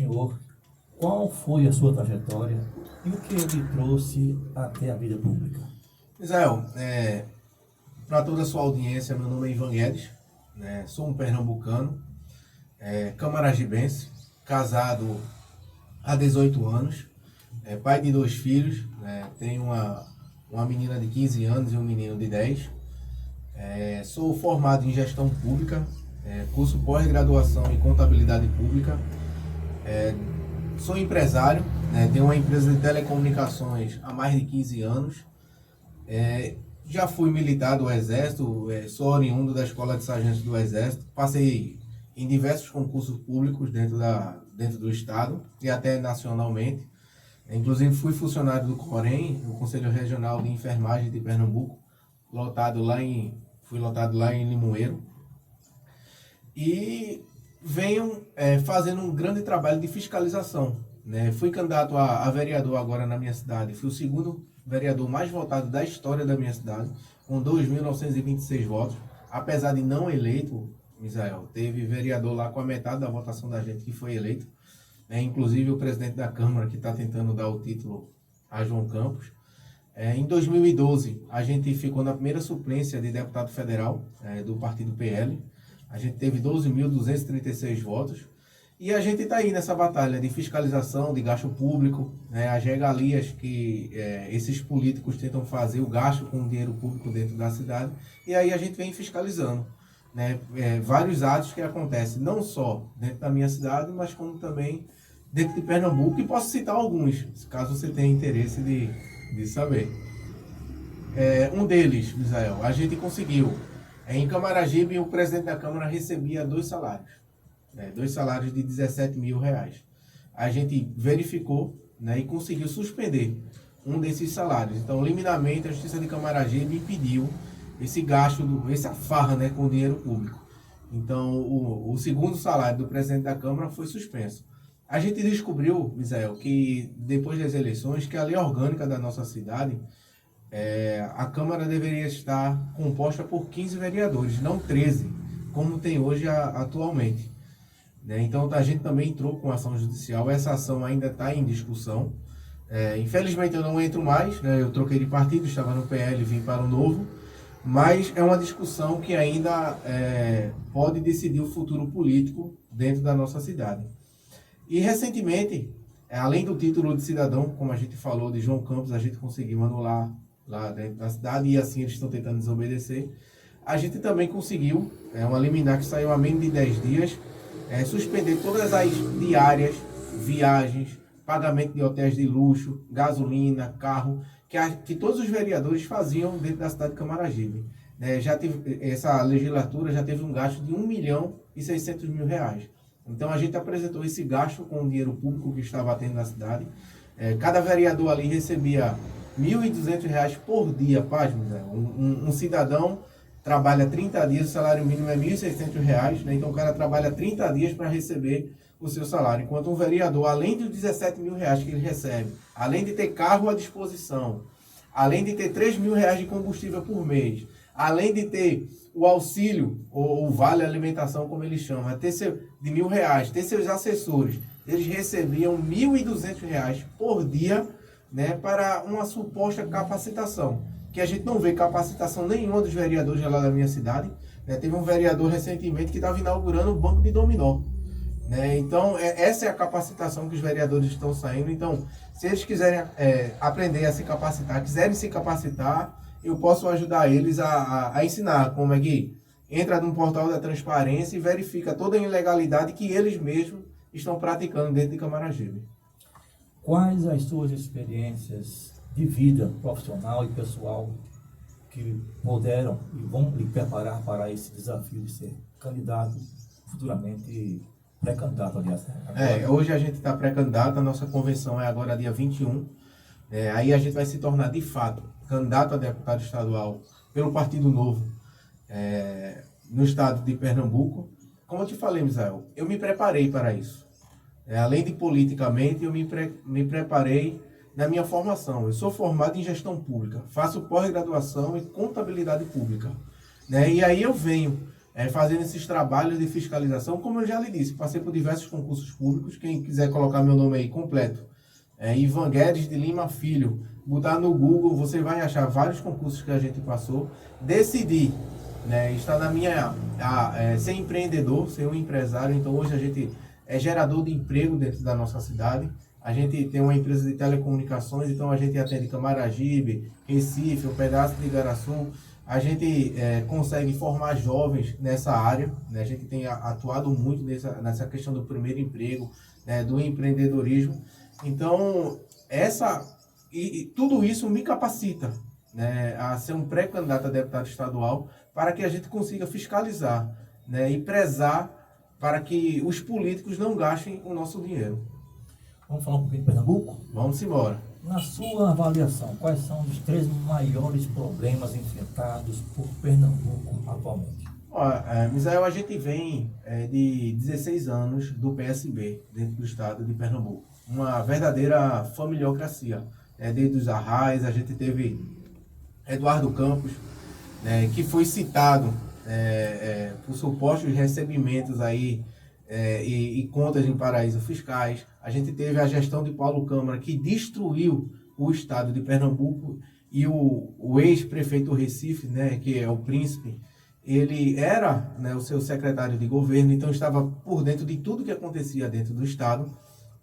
senhor qual foi a sua trajetória e o que lhe trouxe até a vida pública. Israel, para toda a sua audiência, meu nome é Ivan Guedes, né? Sou um pernambucano, camaragibense, casado há 18 anos, pai de 2 filhos, né? Tenho uma menina de 15 anos e um menino de 10. Sou formado em gestão pública, curso pós-graduação em contabilidade pública. Sou empresário, né? Tenho uma empresa de telecomunicações há mais de 15 anos. Já fui militar do Exército, sou oriundo da Escola de Sargentos do Exército. Passei em diversos concursos públicos dentro do Estado e até nacionalmente. Inclusive fui funcionário do COREN, o Conselho Regional de Enfermagem de Pernambuco, fui lotado lá em Limoeiro. E venho fazendo um grande trabalho de fiscalização, né? Fui candidato a vereador agora na minha cidade, fui o segundo vereador mais votado da história da minha cidade, com 2.926 votos, apesar de não eleito, Misael, teve vereador lá com a metade da votação da gente que foi eleito, inclusive o presidente da Câmara que está tentando dar o título a João Campos. Em 2012, a gente ficou na primeira suplência de deputado federal do partido PL, a gente teve 12.236 votos, e a gente está aí nessa batalha de fiscalização de gasto público, as regalias que esses políticos tentam fazer, o gasto com o dinheiro público dentro da cidade, e aí a gente vem fiscalizando, vários atos que acontecem, não só dentro da minha cidade, mas como também dentro de Pernambuco, e posso citar alguns, caso você tenha interesse de saber. Um deles, Misael, a gente conseguiu, em Camaragibe, o presidente da Câmara recebia 2 salários. 2 salários de 17 mil reais. A gente verificou, e conseguiu suspender um desses salários. Então, liminarmente, a Justiça de Camaragibe impediu esse gasto, essa farra com o dinheiro público. Então, o segundo salário do presidente da Câmara foi suspenso. A gente descobriu, Misael, que depois das eleições, que a lei orgânica da nossa cidade, a Câmara deveria estar composta por 15 vereadores, não 13, como tem hoje atualmente. Então a gente também entrou com ação judicial, essa ação ainda está em discussão. Infelizmente eu não entro mais, eu troquei de partido, estava no PL e vim para o Novo, mas é uma discussão que ainda pode decidir o futuro político dentro da nossa cidade. E recentemente, além do título de cidadão, como a gente falou, de João Campos, a gente conseguiu anular lá dentro da cidade, e assim eles estão tentando desobedecer. A gente também conseguiu, uma liminar que saiu há menos de 10 dias, suspender todas as diárias, viagens, pagamento de hotéis de luxo, gasolina, carro, que todos os vereadores faziam dentro da cidade de Camaragibe. Essa legislatura já teve um gasto de 1.600.000 reais. Então a gente apresentou esse gasto com o dinheiro público que estava tendo na cidade. Cada vereador ali recebia R$1.200 por dia, pasme, um cidadão trabalha 30 dias, o salário mínimo é R$1.600, então o cara trabalha 30 dias para receber o seu salário. Enquanto um vereador, além dos 17 mil reais que ele recebe, além de ter carro à disposição, além de ter 3 mil reais de combustível por mês, além de ter o auxílio, ou o vale alimentação, como eles chamam, de R$1.000, ter seus assessores, eles recebiam R$1.200 por dia, para uma suposta capacitação. Que a gente não vê capacitação nenhuma dos vereadores lá da minha cidade. Teve um vereador recentemente que estava inaugurando o banco de dominó. Então, essa é a capacitação que os vereadores estão saindo. Então, se eles quiserem aprender a se capacitar, quiserem se capacitar, eu posso ajudar eles a ensinar como é que entra no portal da transparência e verifica toda a ilegalidade que eles mesmos estão praticando dentro de Camaragibe. Quais as suas experiências de vida profissional e pessoal que puderam e vão lhe preparar para esse desafio de ser candidato, futuramente pré-candidato, aliás? Hoje a gente está pré-candidato, a nossa convenção é agora dia 21. Aí a gente vai se tornar, de fato, candidato a deputado estadual pelo Partido Novo no estado de Pernambuco. Como eu te falei, Misael, eu me preparei para isso. Além de politicamente, eu me preparei na minha formação. Eu sou formado em gestão pública, faço pós-graduação em contabilidade pública. E aí eu venho fazendo esses trabalhos de fiscalização. Como eu já lhe disse, passei por diversos concursos públicos. Quem quiser colocar meu nome aí completo, Ivan Guedes de Lima Filho, botar no Google, você vai achar vários concursos que a gente passou. Decidi, né, estar na minha... ser empreendedor, ser um empresário. Então hoje a gente é gerador de emprego dentro da nossa cidade. A gente tem uma empresa de telecomunicações, então a gente atende Camaragibe, Recife, um pedaço de Igaraçu. A gente consegue formar jovens nessa área, né? A gente tem atuado muito nessa questão do primeiro emprego, né? Do empreendedorismo. Então, tudo isso me capacita, né? A ser um pré-candidato a deputado estadual para que a gente consiga fiscalizar, né? E prezar para que os políticos não gastem o nosso dinheiro. Vamos falar um pouquinho de Pernambuco? Vamos embora. Na sua avaliação, quais são os 3 maiores problemas enfrentados por Pernambuco atualmente? Misael, a gente vem de 16 anos do PSB dentro do estado de Pernambuco. Uma verdadeira familiocracia. Desde os arrais, a gente teve Eduardo Campos, né, que foi citado por supostos recebimentos aí, e contas em paraísos fiscais. A gente teve a gestão de Paulo Câmara, que destruiu o estado de Pernambuco, e o ex-prefeito do Recife, né, que é o Príncipe, ele era, né, o seu secretário de governo, então estava por dentro de tudo que acontecia dentro do estado,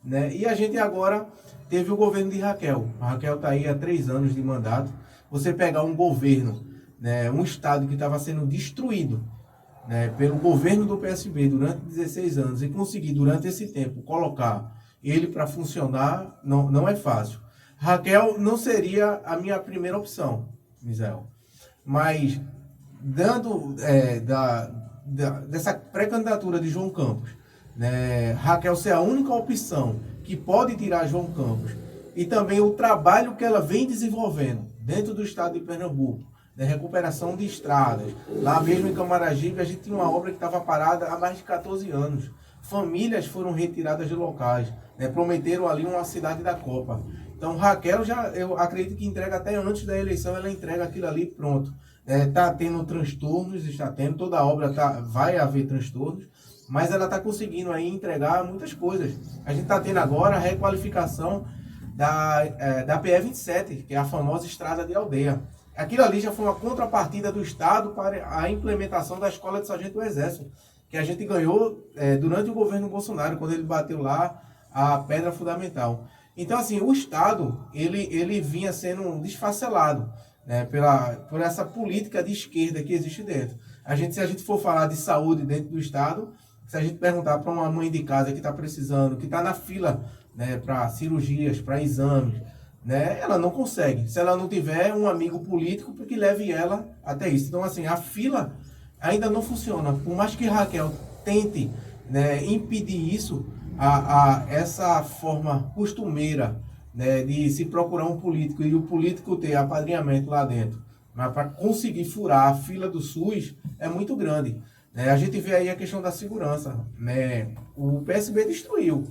né? E a gente agora teve o governo de Raquel. A Raquel está aí há 3 anos de mandato. Você pegar um governo, né, um estado que estava sendo destruído, né, pelo governo do PSB durante 16 anos e conseguir durante esse tempo colocar ele para funcionar, não é fácil. Raquel não seria a minha primeira opção, Misael, mas dando dessa pré-candidatura de João Campos, né, Raquel ser a única opção que pode tirar João Campos, e também o trabalho que ela vem desenvolvendo dentro do estado de Pernambuco, de recuperação de estradas. Lá mesmo em Camaragibe, a gente tinha uma obra que estava parada há mais de 14 anos. Famílias foram retiradas de locais, né? Prometeram ali uma cidade da Copa. Então, Raquel, eu acredito que entrega até antes da eleição, ela entrega aquilo ali pronto. Está tendo transtornos, está tendo, toda obra vai haver transtornos, mas ela está conseguindo aí entregar muitas coisas. A gente está tendo agora a requalificação da PE27, que é a famosa estrada de aldeia. Aquilo ali já foi uma contrapartida do Estado para a implementação da Escola de Sargento do Exército, que a gente ganhou durante o governo Bolsonaro, quando ele bateu lá a pedra fundamental. Então, assim, o Estado, ele vinha sendo desfacelado, né, por essa política de esquerda que existe dentro. Se a gente for falar de saúde dentro do Estado, se a gente perguntar para uma mãe de casa que está precisando, que está na fila, né, para cirurgias, para exames, né, ela não consegue, se ela não tiver um amigo político que leve ela até isso. Então, assim, a fila ainda não funciona. Por mais que Raquel tente, né, impedir isso, essa forma costumeira, né, de se procurar um político e o político ter apadrinhamento lá dentro, mas para conseguir furar a fila do SUS é muito grande. A gente vê aí a questão da segurança, né? O PSB destruiu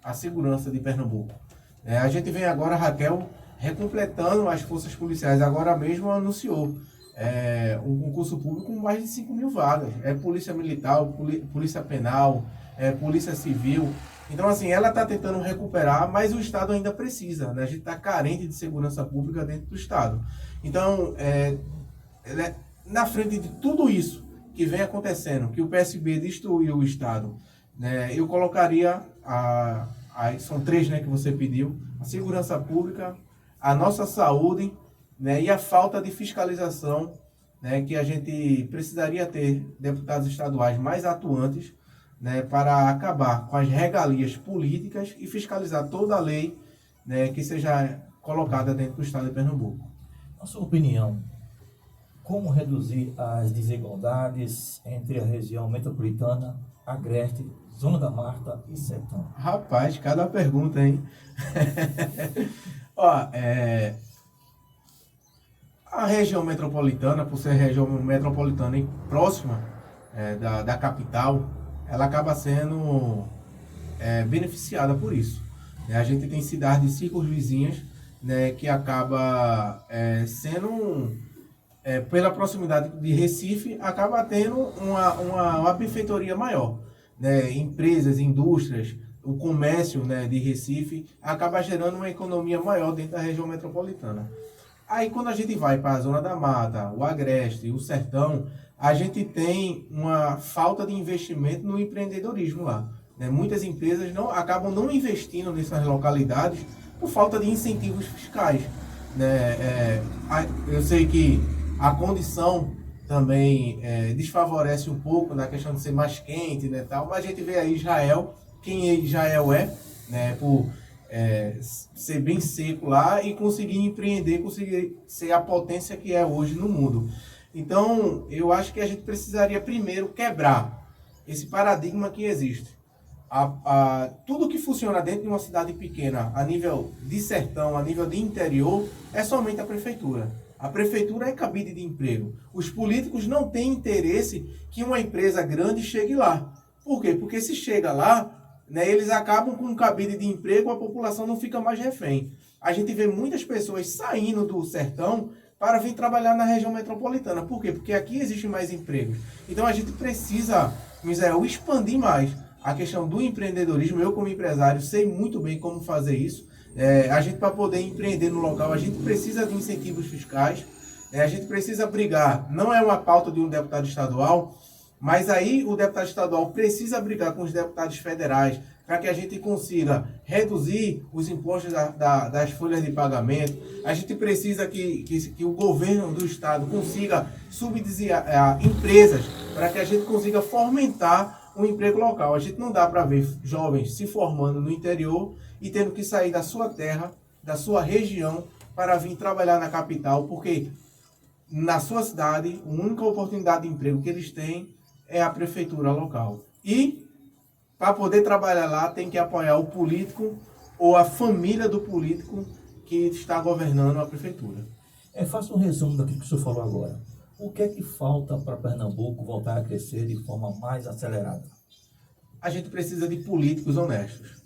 a segurança de Pernambuco. A gente vem agora, Raquel, recompletando as forças policiais. Agora mesmo anunciou um concurso público com mais de 5.000 vagas. Polícia Militar, Polícia Penal, Polícia Civil. Então, assim, ela está tentando recuperar, mas o Estado ainda precisa, né? A gente está carente de segurança pública dentro do Estado. Então, na frente de tudo isso que vem acontecendo, que o PSB destruiu o Estado, né, eu colocaria, são 3, né, que você pediu: a segurança pública, a nossa saúde, né, e a falta de fiscalização, né, que a gente precisaria ter deputados estaduais mais atuantes, né, para acabar com as regalias políticas e fiscalizar toda a lei, né, que seja colocada dentro do Estado de Pernambuco. Na sua opinião, como reduzir as desigualdades entre a região metropolitana, Agreste, Zona da Mata e Sertão? Rapaz, cada pergunta, hein? A região metropolitana, por ser região metropolitana e próxima da capital, ela acaba sendo beneficiada por isso. A gente tem cidades circunvizinhas, né, que acaba sendo pela proximidade de Recife, acaba tendo uma benfeitoria maior. Né? Empresas, indústrias, o comércio, né, de Recife acaba gerando uma economia maior dentro da região metropolitana. Aí quando a gente vai para a Zona da Mata, o Agreste, o Sertão, a gente tem uma falta de investimento no empreendedorismo lá. Né? Muitas empresas acabam não investindo nessas localidades por falta de incentivos fiscais. Né? Eu sei que a condição também desfavorece um pouco na questão de ser mais quente, né, tal, mas a gente vê aí Israel, quem Israel né, por ser bem seco lá e conseguir empreender, conseguir ser a potência que é hoje no mundo. Então, eu acho que a gente precisaria primeiro quebrar esse paradigma que existe. Tudo que funciona dentro de uma cidade pequena, a nível de sertão, a nível de interior, é somente a prefeitura. A prefeitura é cabide de emprego. Os políticos não têm interesse que uma empresa grande chegue lá. Por quê? Porque se chega lá, né, eles acabam com um cabide de emprego, a população não fica mais refém. A gente vê muitas pessoas saindo do sertão para vir trabalhar na região metropolitana. Por quê? Porque aqui existem mais empregos. Então a gente precisa, Misael, expandir mais a questão do empreendedorismo. Eu, como empresário, sei muito bem como fazer isso. A gente, para poder empreender no local, a gente precisa de incentivos fiscais. A gente precisa brigar. Não é uma pauta de um deputado estadual, mas aí o deputado estadual precisa brigar com os deputados federais para que a gente consiga reduzir os impostos das folhas de pagamento. A gente precisa que o governo do estado consiga subsidiar empresas para que a gente consiga fomentar o emprego local. A gente não dá para ver jovens se formando no interior e tendo que sair da sua terra, da sua região, para vir trabalhar na capital, porque na sua cidade, a única oportunidade de emprego que eles têm é a prefeitura local. E, para poder trabalhar lá, tem que apoiar o político ou a família do político que está governando a prefeitura. Faça um resumo daquilo que o senhor falou agora. O que é que falta para Pernambuco voltar a crescer de forma mais acelerada? A gente precisa de políticos honestos.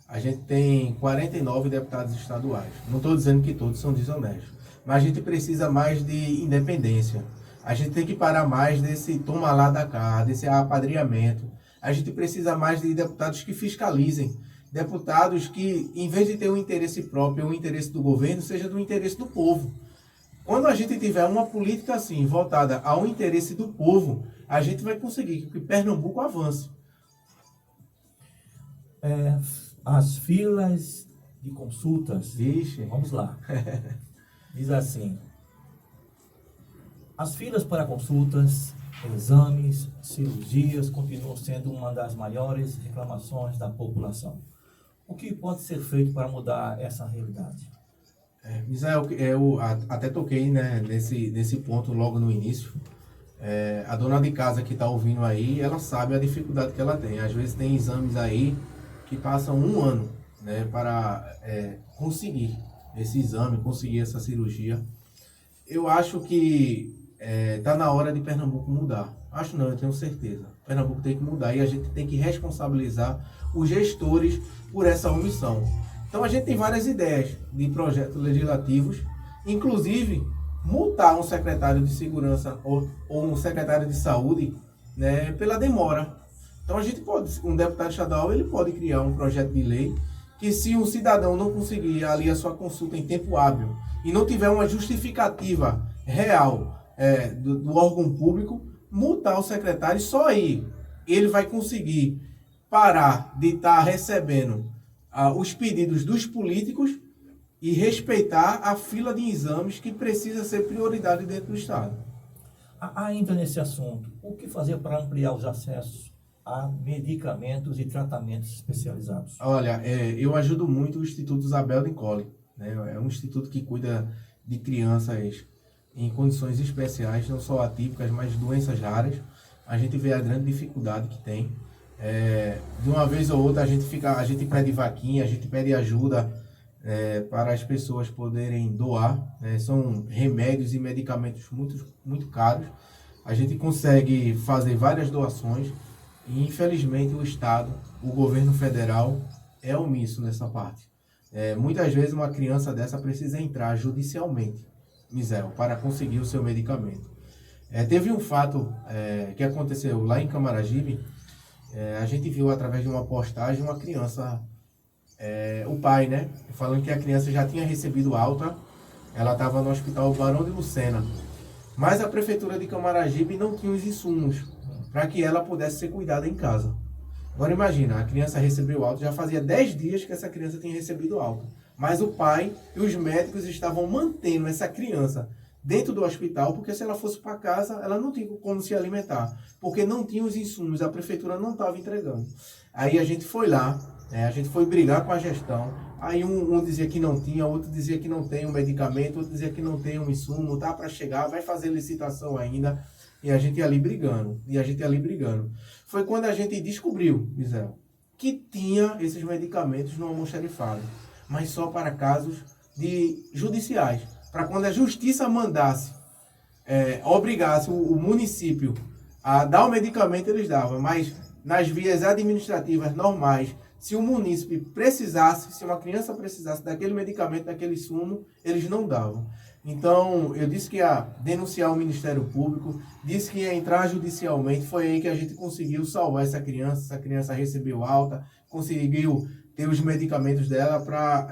A gente tem 49 deputados estaduais. Não estou dizendo que todos são desonestos, mas a gente precisa mais de independência. A gente tem que parar mais desse toma lá da cá, desse apadrinhamento. A gente precisa mais de deputados que fiscalizem. Deputados que, em vez de ter um interesse próprio, o interesse do governo, seja do interesse do povo. Quando a gente tiver uma política assim, voltada ao interesse do povo, a gente vai conseguir que Pernambuco avance. As filas de consultas. Vixe. Vamos lá. Diz assim: as filas para consultas, exames, cirurgias continuam sendo uma das maiores reclamações da população. O que pode ser feito para mudar essa realidade? Misael, eu até toquei, né, nesse ponto logo no início. A dona de casa que está ouvindo aí, ela sabe a dificuldade que ela tem. Às vezes tem exames aí que passam 1 ano, né, para conseguir esse exame, conseguir essa cirurgia. Eu acho que está na hora de Pernambuco mudar. Acho não, eu tenho certeza. Pernambuco tem que mudar e a gente tem que responsabilizar os gestores por essa omissão. Então a gente tem várias ideias de projetos legislativos, inclusive multar um secretário de segurança ou um secretário de saúde, né, pela demora. Então a gente pode, um deputado estadual, ele pode criar um projeto de lei que, se um cidadão não conseguir ali a sua consulta em tempo hábil e não tiver uma justificativa real do órgão público, multar o secretário, só aí ele vai conseguir parar de estar recebendo os pedidos dos políticos e respeitar a fila de exames que precisa ser prioridade dentro do Estado. Ainda nesse assunto, o que fazer para ampliar os acessos a medicamentos e tratamentos especializados? Olha, eu ajudo muito o Instituto Isabel Nicole, né? É um instituto que cuida de crianças em condições especiais, não só atípicas, mas doenças raras. A gente vê a grande dificuldade que tem. De uma vez ou outra a gente pede vaquinha, a gente pede ajuda para as pessoas poderem doar, né? São remédios e medicamentos muito, muito caros. A gente consegue fazer várias doações e, infelizmente, o Estado, o governo federal, é omisso nessa parte. Muitas vezes uma criança dessa precisa entrar judicialmente Misael, para conseguir o seu medicamento. Teve um fato que aconteceu lá em Camaragibe. A gente viu através de uma postagem uma criança, o pai, né, falando que a criança já tinha recebido alta, ela estava no hospital Barão de Lucena, mas a prefeitura de Camaragibe não tinha os insumos para que ela pudesse ser cuidada em casa. Agora imagina, a criança recebeu alta, já fazia 10 dias que essa criança tinha recebido alta, mas o pai e os médicos estavam mantendo essa criança dentro do hospital, porque se ela fosse para casa, ela não tinha como se alimentar, porque não tinha os insumos, a prefeitura não estava entregando. Aí a gente foi lá, a gente foi brigar com a gestão, aí um dizia que não tinha, outro dizia que não tem um medicamento, outro dizia que não tem um insumo, tá para chegar, vai fazer licitação ainda, e a gente ia ali brigando, Foi quando a gente descobriu, Misael, que tinha esses medicamentos no almoxarifado, mas só para casos judiciais, para quando a justiça mandasse, obrigasse o município a dar o medicamento, eles davam, mas nas vias administrativas normais, se o munícipe precisasse, se uma criança precisasse daquele medicamento, daquele insumo, eles não davam. Então, eu disse que ia denunciar o Ministério Público, disse que ia entrar judicialmente, foi aí que a gente conseguiu salvar essa criança recebeu alta, conseguiu ter os medicamentos dela para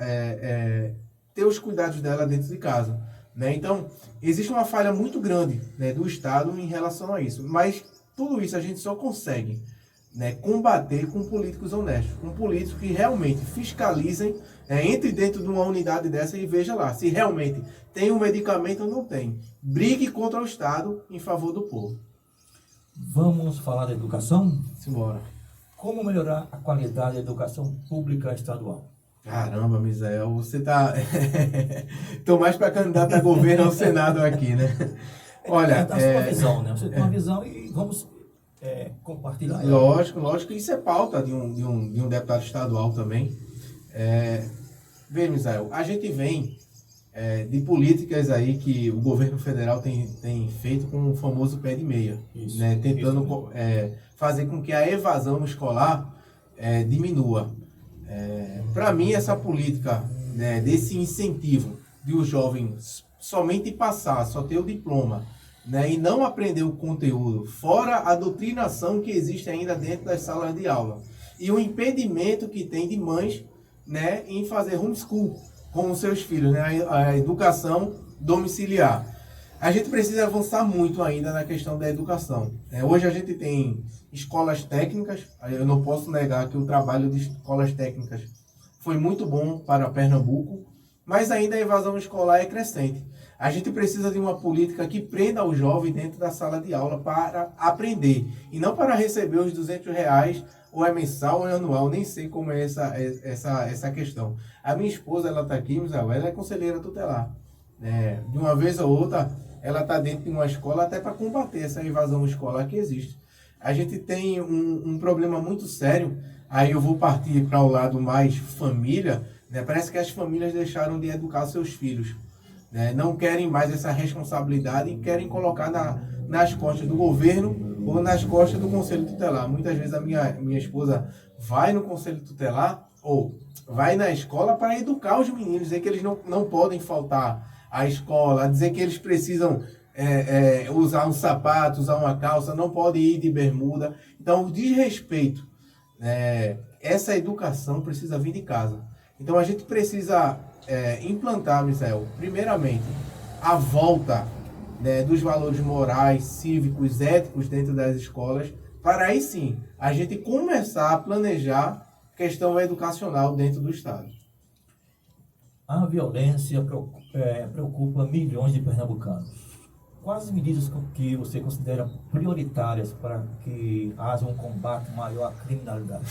ter os cuidados dela dentro de casa, né? Então, existe uma falha muito grande, né, do Estado em relação a isso, mas tudo isso a gente só consegue, né, combater com políticos honestos, com políticos que realmente fiscalizem, entre dentro de uma unidade dessa e veja lá, se realmente tem um medicamento ou não tem. Brigue contra o Estado em favor do povo. Vamos falar da educação? Simbora. Como melhorar a qualidade da educação pública estadual? Caramba, Misael, você tá... Tô mais para candidato a governo ao Senado aqui, né? Olha... A sua visão, né? Você tem uma visão e vamos compartilhar. Lógico, isso é pauta de um deputado estadual também. Vê, Misael, a gente vem de políticas aí que o governo federal tem feito com o famoso pé de meia, Isso, né? Tentando fazer com que a evasão escolar diminua. Para mim, essa política, né, desse incentivo de os jovens somente passar, só ter o diploma, né, e não aprender o conteúdo, fora a doutrinação que existe ainda dentro das salas de aula, e o impedimento que tem de mães, né, em fazer homeschool com os seus filhos, né, a educação domiciliar. A gente precisa avançar muito ainda na questão da educação. Hoje a gente tem escolas técnicas, eu não posso negar que o trabalho de escolas técnicas foi muito bom para Pernambuco, mas ainda a evasão escolar é crescente. A gente precisa de uma política que prenda o jovem dentro da sala de aula para aprender, e não para receber os R$200, ou é mensal ou é anual, nem sei como é essa questão. A minha esposa, ela está aqui, ela é conselheira tutelar. De uma vez ou outra, ela está dentro de uma escola até para combater essa evasão escolar que existe. A gente tem um problema muito sério, aí eu vou partir para o lado mais família, né? Parece que as famílias deixaram de educar seus filhos, né? Não querem mais essa responsabilidade e querem colocar nas costas do governo ou nas costas do Conselho Tutelar. Muitas vezes a minha esposa vai no Conselho Tutelar ou vai na escola para educar os meninos, dizer que eles não podem faltar à escola, dizer que eles precisam usar um sapato, usar uma calça, não podem ir de bermuda. Então, o desrespeito, essa educação precisa vir de casa. Então, a gente precisa implantar, Misael, primeiramente, a volta, né, dos valores morais, cívicos, éticos dentro das escolas, para aí sim a gente começar a planejar questão educacional dentro do Estado. A violência preocupa milhões de pernambucanos. Quais as medidas que você considera prioritárias para que haja um combate maior à criminalidade?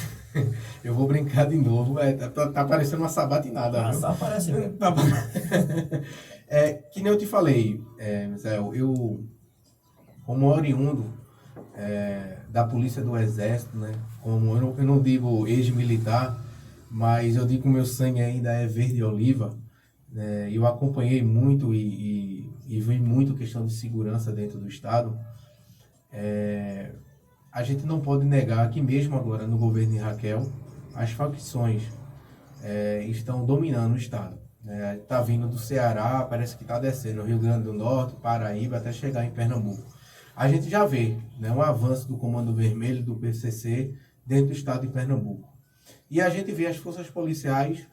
Eu vou brincar de novo, tá parecendo uma sabatinada. Só parece mesmo. Que nem eu te falei, eu como oriundo da Polícia do Exército, né, como eu não digo ex-militar, mas eu digo que o meu sangue ainda é verde e oliva, né, eu acompanhei muito e vi muito questão de segurança dentro do Estado. A gente não pode negar que mesmo agora no governo de Raquel, as facções estão dominando o Estado. né? Tá vindo do Ceará, parece que está descendo Rio Grande do Norte, Paraíba, até chegar em Pernambuco. A gente já vê, né, um avanço do Comando Vermelho, do PCC, dentro do estado de Pernambuco. E a gente vê as forças policiais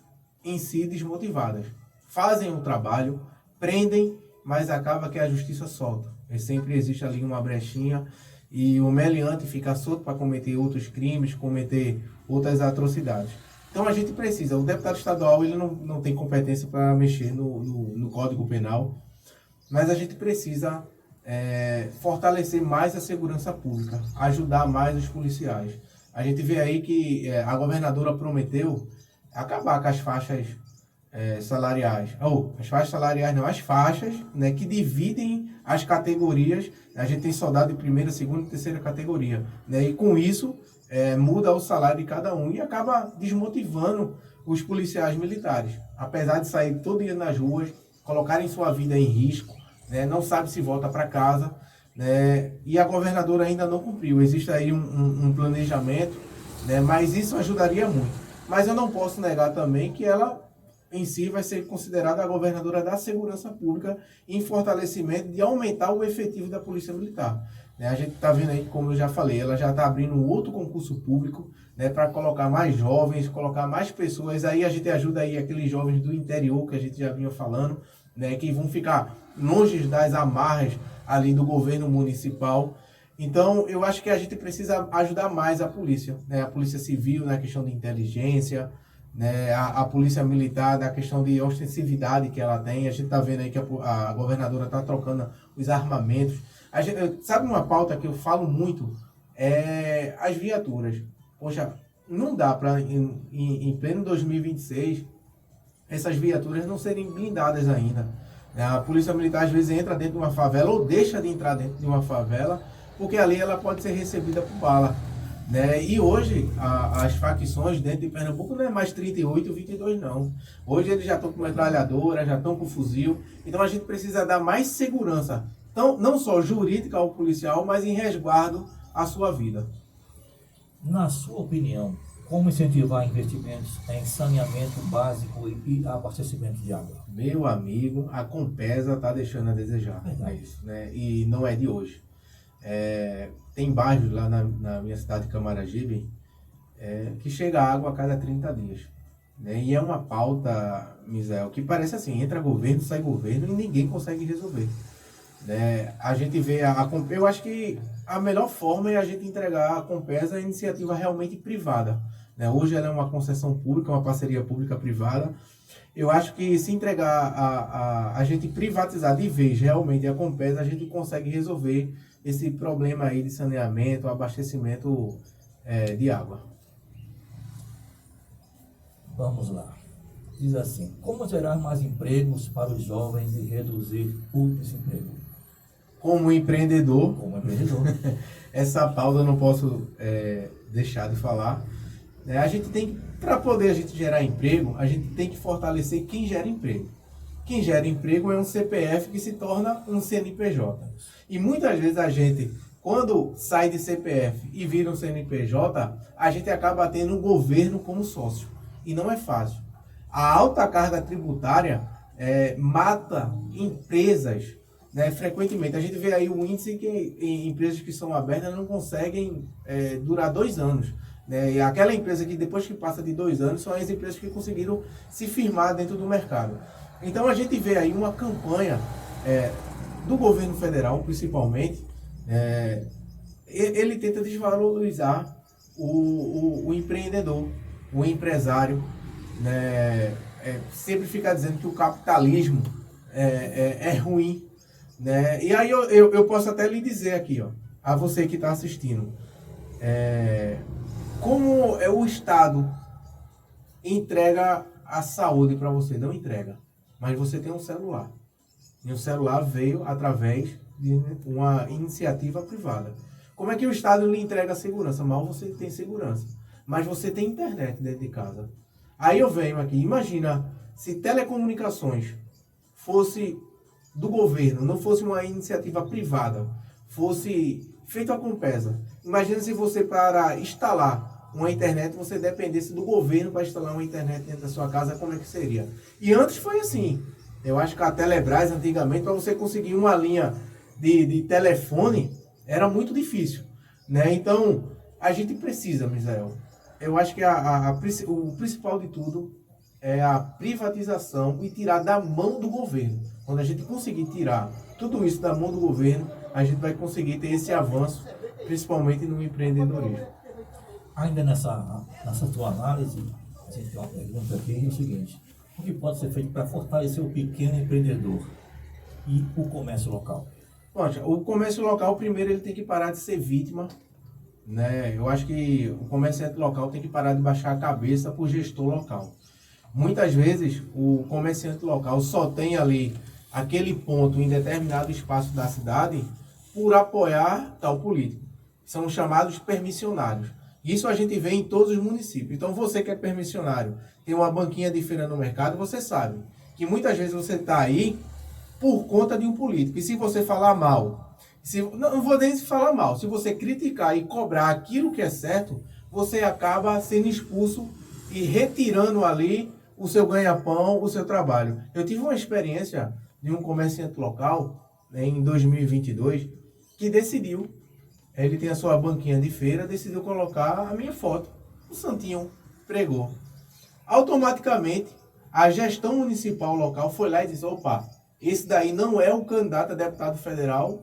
em si desmotivadas. Fazem o trabalho, prendem, mas acaba que a justiça solta. E sempre existe ali uma brechinha e o meliante fica solto para cometer outros crimes, cometer outras atrocidades. Então a gente precisa, o deputado estadual ele não tem competência para mexer no Código Penal, mas a gente precisa fortalecer mais a segurança pública, ajudar mais os policiais. A gente vê aí que a governadora prometeu acabar com as faixas salariais. As faixas salariais não, as faixas, né, que dividem as categorias. A gente tem soldado de primeira, segunda e terceira categoria, né, e com isso muda o salário de cada um e acaba desmotivando os policiais militares. Apesar de sair todo dia nas ruas, colocarem sua vida em risco, né, não sabe se volta para casa, né, e a governadora ainda não cumpriu. Existe aí um planejamento, né, mas isso ajudaria muito. Mas eu não posso negar também que ela em si vai ser considerada a governadora da segurança pública em fortalecimento de aumentar o efetivo da Polícia Militar. A gente está vendo aí, como eu já falei, ela já está abrindo um outro concurso público, né, para colocar mais jovens, colocar mais pessoas. Aí a gente ajuda aí aqueles jovens do interior que a gente já vinha falando, né, que vão ficar longe das amarras ali do governo municipal. Então, eu acho que a gente precisa ajudar mais a polícia, né, a polícia civil na questão de inteligência, né, a polícia militar na questão de ostensividade que ela tem. A gente está vendo aí que a governadora está trocando os armamentos. Sabe uma pauta que eu falo muito? É as viaturas. Poxa, não dá para, em pleno 2026, essas viaturas não serem blindadas ainda. A polícia militar às vezes entra dentro de uma favela ou deixa de entrar dentro de uma favela, porque ali ela pode ser recebida por bala, né? E hoje as facções dentro de Pernambuco não é mais 38, 22 não. Hoje eles já estão com metralhadora, já estão com fuzil. Então a gente precisa dar mais segurança, então, não só jurídica ao policial, mas em resguardo à sua vida. Na sua opinião, como incentivar investimentos em saneamento básico e abastecimento de água? Meu amigo, a Compesa está deixando a desejar. É isso, né? E não é de hoje. Tem bairros lá na minha cidade de Camaragibe que chega água a cada 30 dias. Né? E é uma pauta, Misael, que parece assim, entra governo, sai governo e ninguém consegue resolver. Né? A gente vê, eu acho que a melhor forma é a gente entregar a Compesa a iniciativa realmente privada. Né? Hoje ela é uma concessão pública, uma parceria pública-privada. Eu acho que se entregar a gente privatizar de vez realmente a Compesa, a gente consegue resolver esse problema aí de saneamento, abastecimento de água. Vamos lá. Diz assim, como gerar mais empregos para os jovens e reduzir o desemprego? Como empreendedor, essa pauta eu não posso deixar de falar. A gente tem, para poder a gente gerar emprego, a gente tem que fortalecer quem gera emprego. Quem gera emprego é um CPF que se torna um CNPJ. E muitas vezes a gente, quando sai de CPF e vira um CNPJ, a gente acaba tendo um governo como sócio. E não é fácil. A alta carga tributária mata empresas, né, frequentemente. A gente vê aí o índice que em empresas que são abertas não conseguem durar 2 anos. Né? E aquela empresa que depois que passa de 2 anos são as empresas que conseguiram se firmar dentro do mercado. Então a gente vê aí uma campanha do governo federal, principalmente, ele tenta desvalorizar o empreendedor, o empresário, né? Sempre fica dizendo que o capitalismo é ruim, né? E aí eu posso até lhe dizer aqui, ó, a você que está assistindo, como o Estado entrega a saúde para você? Não entrega, mas você tem um celular. E o celular veio através de uma iniciativa privada. Como é que o Estado lhe entrega a segurança? Mal você tem segurança, mas você tem internet dentro de casa. Aí eu venho aqui, imagina se telecomunicações fosse do governo, não fosse uma iniciativa privada, fosse feito a Compesa. Imagina se você, para instalar uma internet, você dependesse do governo para instalar uma internet dentro da sua casa, como é que seria? E antes foi assim. Eu acho que a Telebrás, antigamente, para você conseguir uma linha de telefone, era muito difícil, né? Então, a gente precisa, Misael. Eu acho que o principal de tudo é a privatização e tirar da mão do governo. Quando a gente conseguir tirar tudo isso da mão do governo, a gente vai conseguir ter esse avanço, principalmente no empreendedorismo. Ainda nessa tua análise, a gente tem uma pergunta aqui, é o seguinte: o que pode ser feito para fortalecer o pequeno empreendedor e o comércio local? Poxa, o comércio local, primeiro, ele tem que parar de ser vítima, né? Eu acho que o comerciante local tem que parar de baixar a cabeça por gestor local. Muitas vezes, o comerciante local só tem ali aquele ponto em determinado espaço da cidade por apoiar tal político. São chamados permissionários. Isso a gente vê em todos os municípios. Então, você que é permissionário, tem uma banquinha de feira no mercado, você sabe que muitas vezes você está aí por conta de um político. E se você falar mal, não vou nem falar mal, se você criticar e cobrar aquilo que é certo, você acaba sendo expulso e retirando ali o seu ganha-pão, o seu trabalho. Eu tive uma experiência de um comerciante local, né, em 2022, que decidiu, ele tem a sua banquinha de feira, decidiu colocar a minha foto. O Santinho pregou. Automaticamente, a gestão municipal local foi lá e disse: opa, esse daí não é o candidato a deputado federal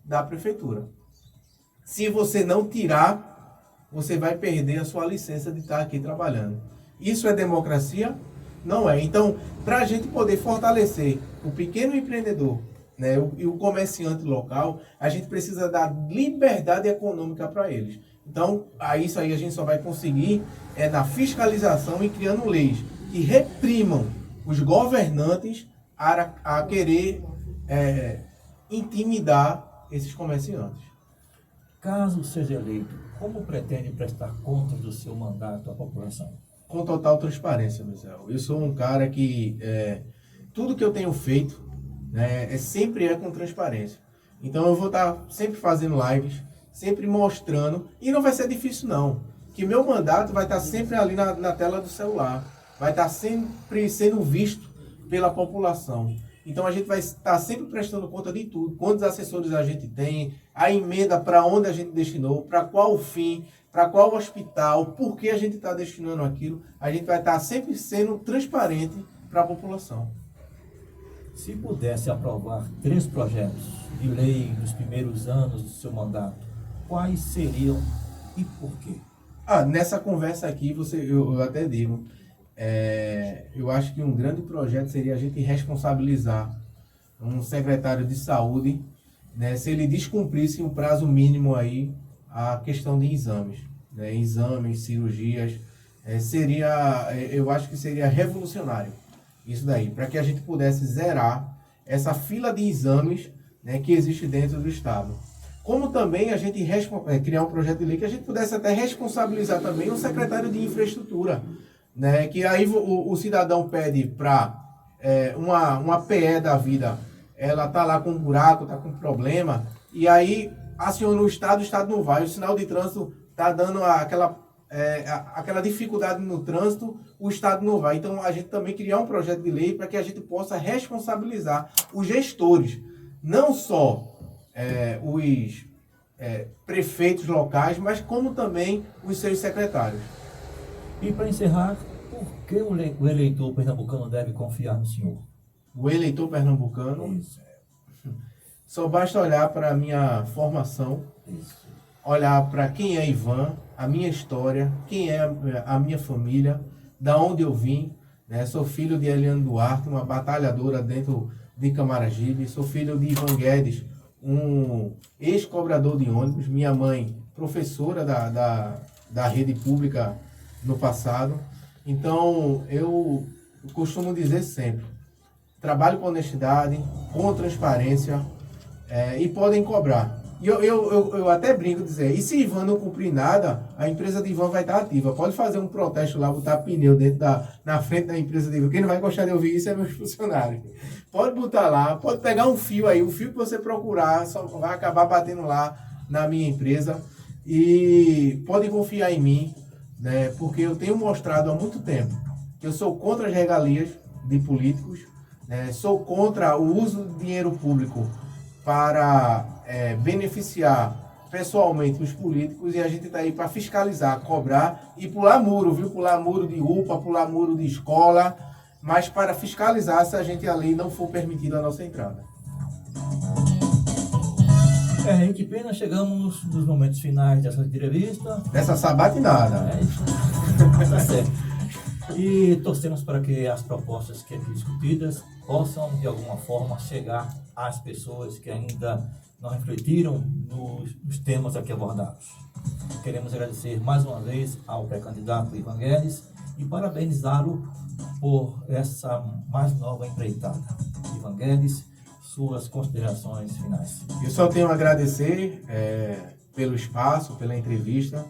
da prefeitura. Se você não tirar, você vai perder a sua licença de estar aqui trabalhando. Isso é democracia? Não é. Então, para a gente poder fortalecer o pequeno empreendedor, né, e o comerciante local, a gente precisa dar liberdade econômica para eles. Então, isso aí a gente só vai conseguir na fiscalização e criando leis que reprimam os governantes a querer intimidar esses comerciantes. Caso seja eleito, como pretende prestar contas do seu mandato à população? Com total transparência, Misael. Eu sou um cara que tudo que eu tenho feito, né, sempre com transparência. Então eu vou estar sempre fazendo lives, sempre mostrando, e não vai ser difícil não, que meu mandato vai estar sempre ali na tela do celular, vai estar sempre sendo visto pela população. Então a gente vai estar sempre prestando conta de tudo, quantos assessores a gente tem, a emenda para onde a gente destinou, para qual fim, para qual hospital, por que a gente está destinando aquilo. A gente vai estar sempre sendo transparente para a população. Se pudesse aprovar 3 projetos de lei nos primeiros anos do seu mandato, quais seriam e por quê? Nessa conversa aqui, eu até digo, eu acho que um grande projeto seria a gente responsabilizar um secretário de saúde, né, se ele descumprisse um prazo mínimo aí a questão de exames, né, exames, cirurgias, eu acho que seria revolucionário isso daí, para que a gente pudesse zerar essa fila de exames, né, que existe dentro do Estado. Como também a gente criar um projeto de lei que a gente pudesse até responsabilizar também o secretário de infraestrutura, né, que aí o cidadão pede para uma PE da vida, ela tá lá com um buraco, tá com problema, e aí aciona o Estado não vai, o sinal de trânsito tá dando aquela dificuldade no trânsito, o Estado não vai. Então a gente também criar um projeto de lei para que a gente possa responsabilizar os gestores, não só os prefeitos locais, mas como também os seus secretários. E para encerrar, por que o eleitor pernambucano deve confiar no senhor? O eleitor pernambucano, só basta olhar para a minha formação, olhar para quem é Ivan, a minha história, quem é a minha família, da onde eu vim, né? Sou filho de Eliane Duarte, uma batalhadora dentro de Camaragibe, sou filho de Ivan Guedes, um ex-cobrador de ônibus, minha mãe, professora da rede pública no passado. Então, eu costumo dizer sempre, trabalho com honestidade, com transparência, e podem cobrar. E eu até brinco dizer, e se Ivan não cumprir nada, a empresa de Ivan vai estar ativa. Pode fazer um protesto lá, botar pneu na frente da empresa de Ivan. Quem não vai gostar de ouvir isso é meus funcionários. Pode botar lá, pode pegar um fio aí, o fio que você procurar, só vai acabar batendo lá na minha empresa. E pode confiar em mim, né? Porque eu tenho mostrado há muito tempo que eu sou contra as regalias de políticos, né? Sou contra o uso do dinheiro público para beneficiar pessoalmente os políticos, e a gente está aí para fiscalizar, cobrar e pular muro, viu? Pular muro de UPA, pular muro de escola, mas para fiscalizar se a gente ali não for permitida a nossa entrada. E que pena, chegamos nos momentos finais dessa entrevista. Essa sabatinada. Tá certo. E torcemos para que as propostas que aqui discutidas possam, de alguma forma, chegar às pessoas que ainda não refletiram nos temas aqui abordados. Queremos agradecer mais uma vez ao pré-candidato Ivan Guedes e parabenizá-lo por essa mais nova empreitada. Ivan Guedes, suas considerações finais. Eu só tenho a agradecer pelo espaço, pela entrevista.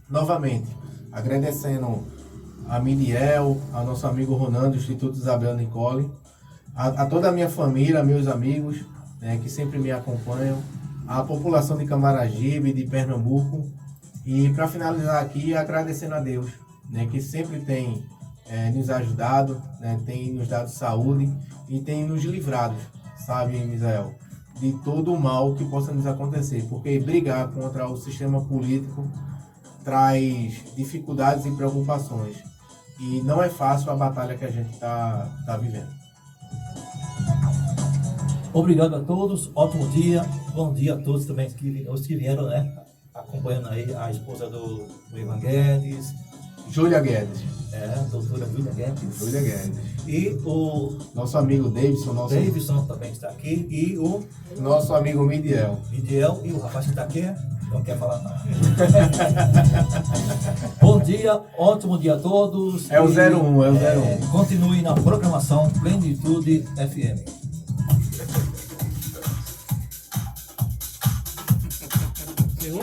Novamente, agradecendo a Midiel, ao nosso amigo Ronan, do Instituto Isabel Nicole, a toda a minha família, meus amigos, né, que sempre me acompanham, a população de Camaragibe, de Pernambuco, e para finalizar aqui, agradecendo a Deus, né, que sempre tem nos ajudado, né, tem nos dado saúde e tem nos livrado, sabe, Misael, de todo o mal que possa nos acontecer, porque brigar contra o sistema político traz dificuldades e preocupações, e não é fácil a batalha que a gente tá vivendo. Obrigado a todos, ótimo dia, bom dia a todos também os que vieram, né, acompanhando aí a esposa do Ivan Guedes. Júlia Guedes. Doutora Júlia Guedes. Júlia Guedes. E o nosso amigo Davidson. Davidson também está aqui. E o nosso amigo Midiel. Midiel. E o rapaz que está aqui não quer falar não. Bom dia, ótimo dia a todos. É o 01, é o 01. Continue na programação Plenitude FM. Chegou?